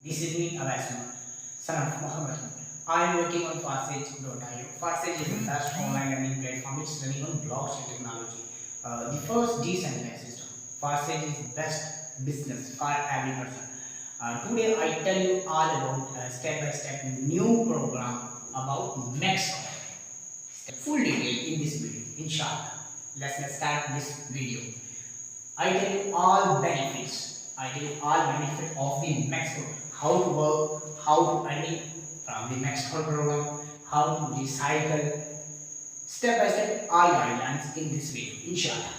This is me, Abbas, son of Muhammad. I am working on Farsage.io. Farsage is the best online learning platform. It's running on blockchain technology. The first decentralized system. Farsage is the best business for every person. Today I tell you all about step-by-step new program about Maxcom. Full detail in this video, inshallah. Let's start this video. I tell you all benefits. I tell you all benefits of the Maxcom. How to work, how to earn from the Maxcom program, how to recycle. Step by step, all guidelines in this video, inshallah.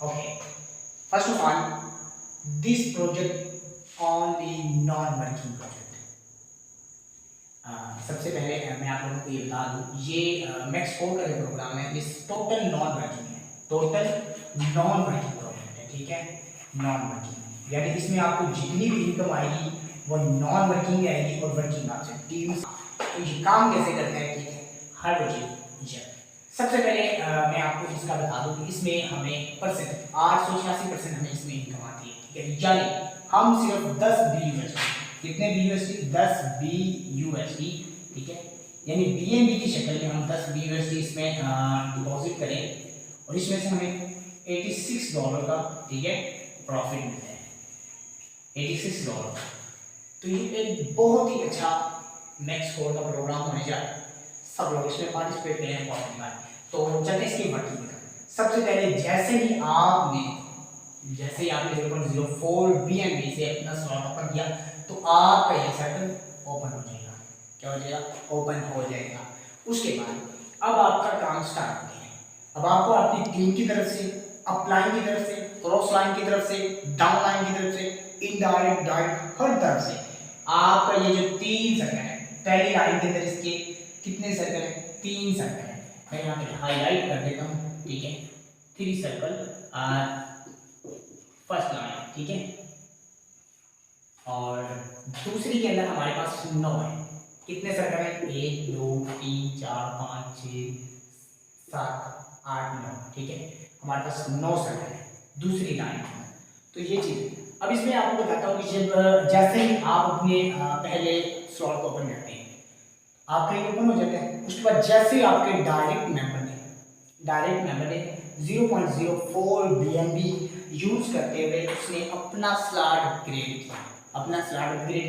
Okay. First of all, this project only non-working project. सबसे पहले मैं आप लोगों को ये बता दूं, ये मैक्सकोड का जो प्रोग्राम है ये टोटल नॉन वर्किंग है, टोटल नॉन वर्किंग प्रोजेक्ट है, ठीक है, नॉन वर्किंग यानी इसमें आपको जितनी भी इनकम आएगी वो नॉन वर्किंग आएगी और वर्किंग आपसे टीम। तो ये काम कैसे करते हैं, ठीक है, हर रोज सबसे पहले मैं आपको इसका बता दूं कि इसमें हमें परसेंट 886% हमें इसमें इनकम आती है, ठीक है, यानी हम सिर्फ 10 BUSD, कितने BUSD, 10 BUSD, ठीक है, यानी BNB की शक्ल में हम 10 BUSD इसमें डिपॉजिट करें और इसमें से हमें $86 का, ठीक है, प्रॉफिट मिलता है, $86। तो ये एक बहुत ही अच्छा मैक्सकोड का प्रोग्राम होने जा रहा है, सब लोग इसमें पार्टिसिपेट करें, बहुत बार। तो चलिए इसकी वर्किंग करें। सबसे पहले जैसे ही आपने 0.04 BNB से अपना स्लॉट ओपन किया तो आपका ये सर्कल ओपन हो जाएगा। क्या हो जाएगा? ओपन हो जाएगा। उसके बाद अब आपका काम स्टार्ट हो गया। अब आपको आपकी टीम की तरफ से, अपलाइन की तरफ से, क्रॉस लाइन की तरफ से, डाउन लाइन की तरफ से, इनडायरेक्ट, डायरेक्ट, हर तरफ से आपका ये जो 3 सर्कल है, पहली लाइन के अंदर इसके कितने सर्कल है? 3 सर्कल है। मैं यहाँ पे हाईलाइट कर देता हूँ, ठीक है, 3 सर्कल फर्स्ट लाइन, ठीक है, और दूसरी के अंदर हमारे पास 9 है। कितने सर्कल है? 1 2 3 4 5 6 7 8 9, ठीक है, हमारे पास 9 सर्कल है दूसरी लाइन में। तो ये चीज अब इसमें आपको बताता हूँ कि जब जैसे ही आप अपने पहले स्लॉट को ओपन करते हैं, आपका ये ओपन हो जाता है। उसके बाद जैसे ही आपके डायरेक्ट मेंबर ने 0.04 BNB यूज करते हुए उसने अपना स्लॉट अपग्रेड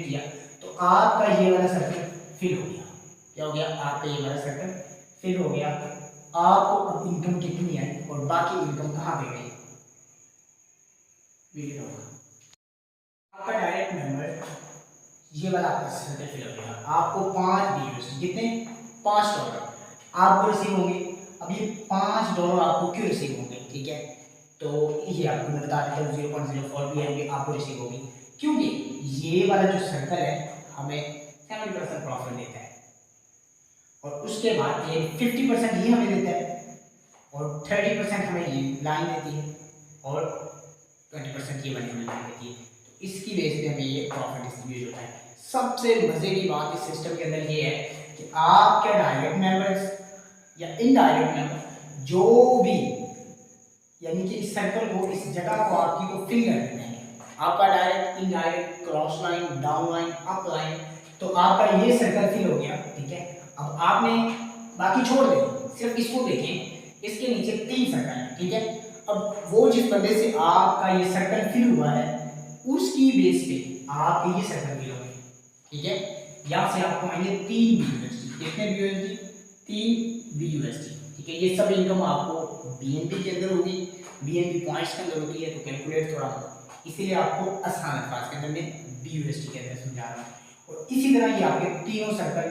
किया, तो आपका ये वाला सर्कल फिल हो गया। क्या हो गया? आपका ये वाला सर्कल फिल हो गया। आपको अब इनकम कितनी आई और बाकी इनकम कहाँ पे गई, वीडियो होगा। आपका डायरेक्ट मेंबर ये वाला आपका सर्कल फिल हो गया। आपको 5 BUSD, कितने? $5 आपको रिसीव होंगे। अब ये $5 आपको क्यों रिसीव होंगे, ठीक है, तो ये आपको मैं बता देता हूँ, 0.04 BNB आपको रिसीव होगी क्योंकि ये वाला जो सर्कल है हमें 70% प्रॉफिट देता है और उसके बाद ये 50% ये हमें देता है और 30% हमें ये लाइन देती है और 20% ये वाली हमें लाइन देती है। तो इसकी बेस पे हमें ये प्रॉफिट डिस्ट्रीब्यूट होता है। सबसे मजे की बात इस सिस्टम के अंदर ये है कि आपके डायरेक्ट मेंबर्स या इनडायरेक्ट मेंबर जो भी, यानी कि इस सर्कल को, इस जगह को आपकी को फिल कर देते हैं, आपका direct, indirect, cross line, down line, up line, तो आपका ये सर्कल फिल हो गया, ठीक है। अब आपने बाकी छोड़ दें, सिर्फ इसको देखें, इसके नीचे 3 सर्कल है, ठीक है। अब वो जिस बंदे से आपका ये सर्कल फिल हुआ है उसकी बेस पे आपके ये सर्कल फिल हो गए, ठीक है। यहाँ से आपको आएंगे 3 BUSD, कितने BUSD? 3 BUSD, ठीक है। ये सब इनकम आपको BNB के अंदर होगी, BNB पॉइंट्स के अंदर होती है, तो कैलकुलेट थोड़ा इसीलिए आपको आसान अल्फाज के अंदर में BUSD के अंदर समझा रहा हूँ। और इसी तरह ये आपके तीनों सर्कल,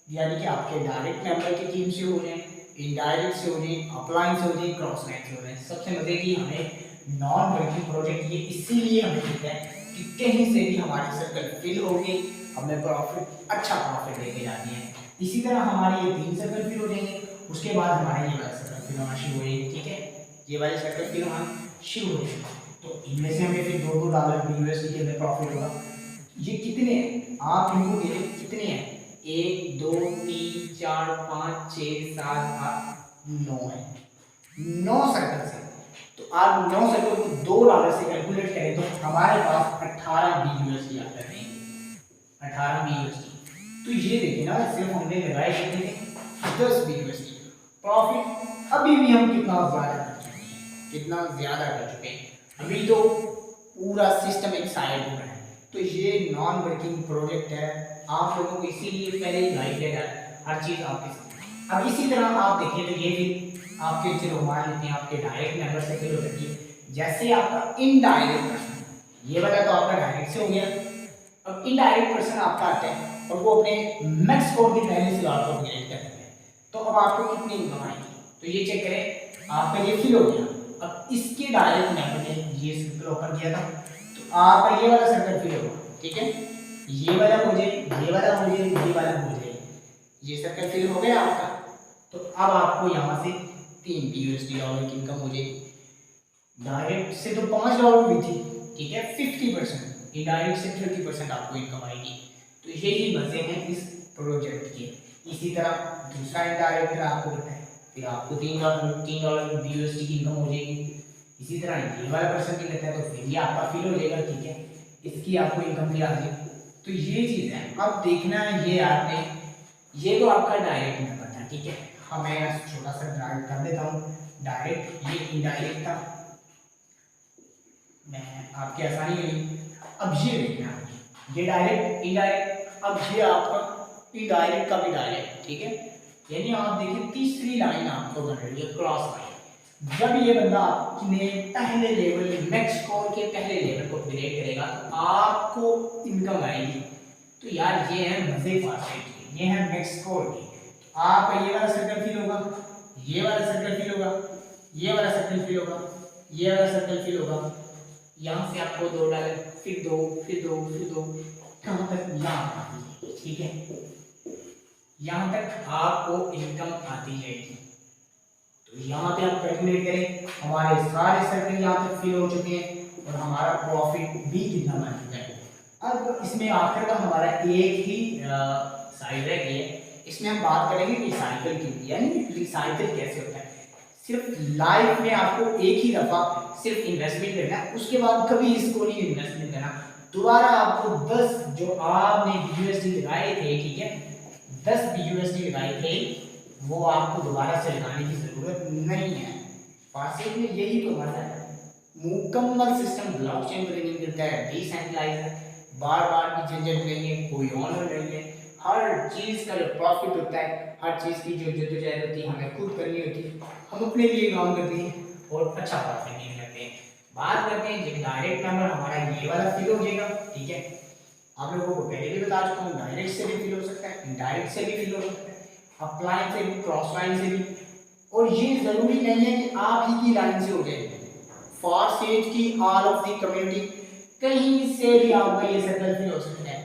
यानी कि आपके डायरेक्ट मेंबर की टीम से हो जाए, इनडायरेक्ट से हो जाए, अपलाइन से हो जाए, क्रॉस लाइन से हो जाए। सबसे मजे की हमें नॉन वर्किंग प्रोजेक्ट ये इसीलिए हमें मिलता है कि कहीं से भी हमारी सर्कल फिल होगी, हमें प्रॉफिट, अच्छा प्रॉफिट लेके जाती है। इसी तरह हमारे ये 3 सर्कल फिल हो जाएंगे, उसके बाद हमारे ये वाला सर्कल फिल होना शुरू हो जाएंगे, ठीक है, ये वाले सर्कल फिल होना शुरू हो जाएंगे। तो इनमें से हमें फिर $2 BUSD के अंदर प्रॉफिट होगा। ये कितने हैं आप इनको दे, कितने हैं? 1 2 3 4 5 6 7 8 9 है, 9 सर्कल से। तो आप 9 सर्कल को $2 से कैलकुलेट करें तो हमारे पास 18 BUSD आता है। ये देखिए ना, सिर्फ हमने लगाए कितने थे 10 BUSD प्रॉफिट। अभी भी हम कितना ज़्यादा कर चुके हैं, कितना ज़्यादा कर चुके हैं। अभी तो पूरा सिस्टम एक साइड हो रहा है। तो ये नॉन वर्किंग प्रोजेक्ट है, आप लोगों को इसीलिए पहले ही गाइड किया जाए, हर चीज़ आपके साथ। अब इसी तरह आप देखिए तो ये भी आपके चलो मान लेते हैं आपके डायरेक्ट मेंबर से फिल हो सकती है। जैसे आपका इनडायरेक्ट पर्सन, ये वाला तो आपका डायरेक्ट से हो गया। अब इनडायरेक्ट पर्सन आपका आता है और वो अपने मैक्स स्कोर की वैल्यू से आपको अपग्रेड करते हैं, तो अब आपको कितनी इनकम आएगी। तो ये चेक करें, आपका ये फिल हो गया। अब इसके डायरेक्ट मेंबर ने ये सर्कल ओपन किया था, तो आपका ये वाला सर्कल फिल होगा, ठीक है। ये वाला मुझे, ये वाला मुझे, ये वाला मुझे, ये सर्कल फिल हो गया आपका। तो अब आपको यहाँ से 3 BUSD डॉलर की इनकम हो जाएगी। डायरेक्ट से तो $5 भी थी, ठीक है, 50%, इनडायरेक्ट से 30% आपको इनकम आएगी। तो यही मजे हैं इस प्रोजेक्ट के। इसी तरह दूसरा इनडायरेक्ट आपको पता है, फिर आपको $3 BUSD की इनकम हो जाएगी। इसी तरह ये वाला पर्सन भी लेता है तो फिर ये आपका फिल हो जाएगा, ठीक है, इसकी आपको इनकम भी आ जाएगी। तो ये चीज़ है। अब देखना है ये आपने, ये तो आपका डायरेक्ट मेंबर था, ठीक है। हाँ मैं छोटा सा ड्राइव कर देता हूँ डायरेक्ट, ये इनडायरेक्ट था, मैं आपकी आसानी के लिए। अब ये देखना, ये डायरेक्ट इनडायरेक्ट, अब ये आपका इनडायरेक्ट का भी डायरेक्ट, ठीक है। यानी आप देखिए तीसरी लाइन आपको बन रही है क्रॉस लाइन। जब ये बंदा आपने पहले लेवल मैक्स स्कोर के पहले लेवल को अपग्रेड करेगा तो आपको इनकम आएगी। तो यार ये है मजे फास्ट, ये है मैक्स स्कोर की। तो आपका ये वाला सर्कल फिल होगा, ये वाला सर्कल फिल होगा, ये वाला सर्कल फिल होगा, ये वाला सर्कल फिल होगा। यहाँ से आपको 2 डालर, फिर 2, फिर 2, फिर 2, कहाँ तक, यहाँ, ठीक है। यहाँ तक आपको इनकम आती जाएगी। तो यहाँ पे आप कैलकुलेट करें, हमारे सारे सर्कल यहाँ तक फिल हो चुके हैं और हमारा प्रॉफिट भी कितना बन चुका है। अब इसमें आखिर का हमारा एक ही साइड रह गई है, इसमें हम बात करेंगे रिसाइकल की, यानी रिसाइकल कैसे होता है। सिर्फ लाइफ में आपको एक ही दफ़ा सिर्फ इन्वेस्टमेंट करना है, उसके बाद कभी इसको नहीं इन्वेस्टमेंट करना। दोबारा आपको 10 जो आपने BUSD लगाए थे, ठीक है, 10 BUSD लगाए थे, वो आपको दोबारा से लगाने की ज़रूरत नहीं है। फासिल में यही तो मजा है, मुकम्मल सिस्टम ब्लॉकचेन पर रनिंग करता है, डिसेंट्रलाइज्ड है, बार बार की झंझट नहीं है, कोई ऑनर नहीं है। हर चीज़ का जो प्रॉफिट होता है, हर चीज़ की जो जद्दोजहद होती है हमें खुद करनी होती है, हम अपने लिए काम करते हैं और अच्छा प्रॉफिट नहीं करते हैं। बात करते हैं जब डायरेक्ट मेंबर हमारा ये वाला फिल हो जाएगा, ठीक है। आप लोगों को पहले भी बता चुका हूँ, डायरेक्ट से भी फिल हो सकता है, इनडायरेक्ट से भी फिल हो सकता है, अपलाइन से भी, क्रॉस लाइन से भी। और ये ज़रूरी नहीं है कि आप ही की लाइन से हो जाए, फॉर सेज की ऑल ऑफ दी कम्युनिटी, कहीं से भी आपका ये सर्कल फिल हो सकता है,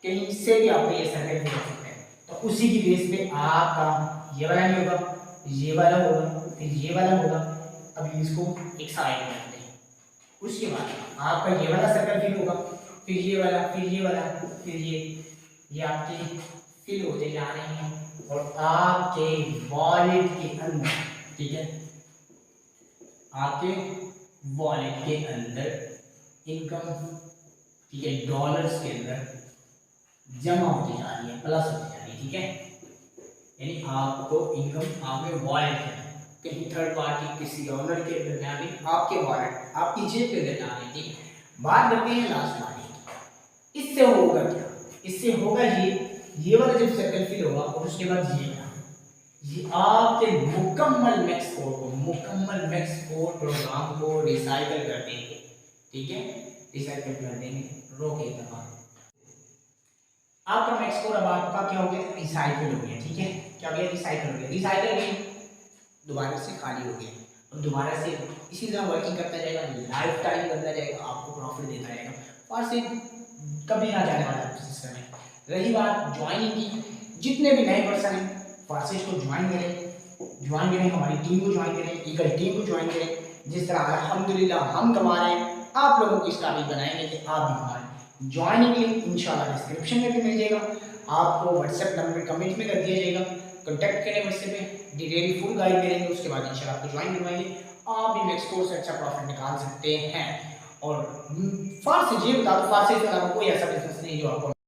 कहीं से भी आपका ये सर्कल फिल हो सकता है। तो उसी की बेस पे आपका ये वाला नहीं होगा, ये वाला होगा, फिर ये वाला होगा। अभी इसको एक साइड में रखते हैं, उसके बाद आपका ये वाला सर्कल फिल होगा, फिर ये वाला, फिर ये वाला, फिर ये आपके फिल होते जा रहे हैं और आपके वॉलेट के अंदर, ठीक है, आपके वॉलेट के अंदर इनकम, ठीक है, डॉलर्स के अंदर जमा होती जा रही है, प्लस होती जा रही है, ठीक है। यानी आपको इनकम आपके वॉलेट के अंदर, कहीं थर्ड पार्टी किसी ऑनर के दरमियान में, आपके वॉलेट आपकी जेब के अंदर जा रही है। बात करते हैं लास्ट वाले की, इससे होगा क्या, इससे होगा ये वाला जब सर्कल फिल होगा और उसके बाद ये आपके मुकम्मल मैक्स स्कोर को, मुकम्मल मैक्स स्कोर प्रोग्राम को रिसाइकल कर देंगे, ठीक है, रिसाइकल कर देंगे। रोके दफा आपका मैक्स स्कोर अब आपका क्या हो गया, रिसाइकल हो गया, ठीक है। क्या हो गया, रिसाइकल हो गया। रिसाइकल में दोबारा से खाली हो गया और दोबारा से इसी तरह वर्किंग करता जाएगा, लाइफ टाइम करता जाएगा, आपको प्रॉफिट देता जाएगा और से कभी ना जाने वाला सिस्टम है। रही बात ज्वाइनिंग की, जितने भी नए पर्सन हैं फारसेज को ज्वाइन करें, हमारी टीम को ज्वाइन करें, ईगल टीम को ज्वाइन करें। जिस तरह अल्हम्दुलिल्लाह हम कमा रहे हैं, आप लोगों को इस काबिल बनाएंगे कि आप भी कमाएं। ज्वाइनिंग लिंक इंशाल्लाह डिस्क्रिप्शन में भी मिल जाएगा, आपको व्हाट्सएप नंबर कमेंट में कर दिया जाएगा, कॉन्टैक्ट करें व्हाट्सएप पे, डिटेल फुल गाइड करेंगे, उसके बाद इंशाल्लाह आपको ज्वाइन करवाएंगे। आप भी नेक्स्ट कोर्स से अच्छा प्रॉफिट निकाल सकते हैं। और फारसेज ये बता दो, फारसेज के अलावा कोई ऐसा बिजनेस नहीं जो आपको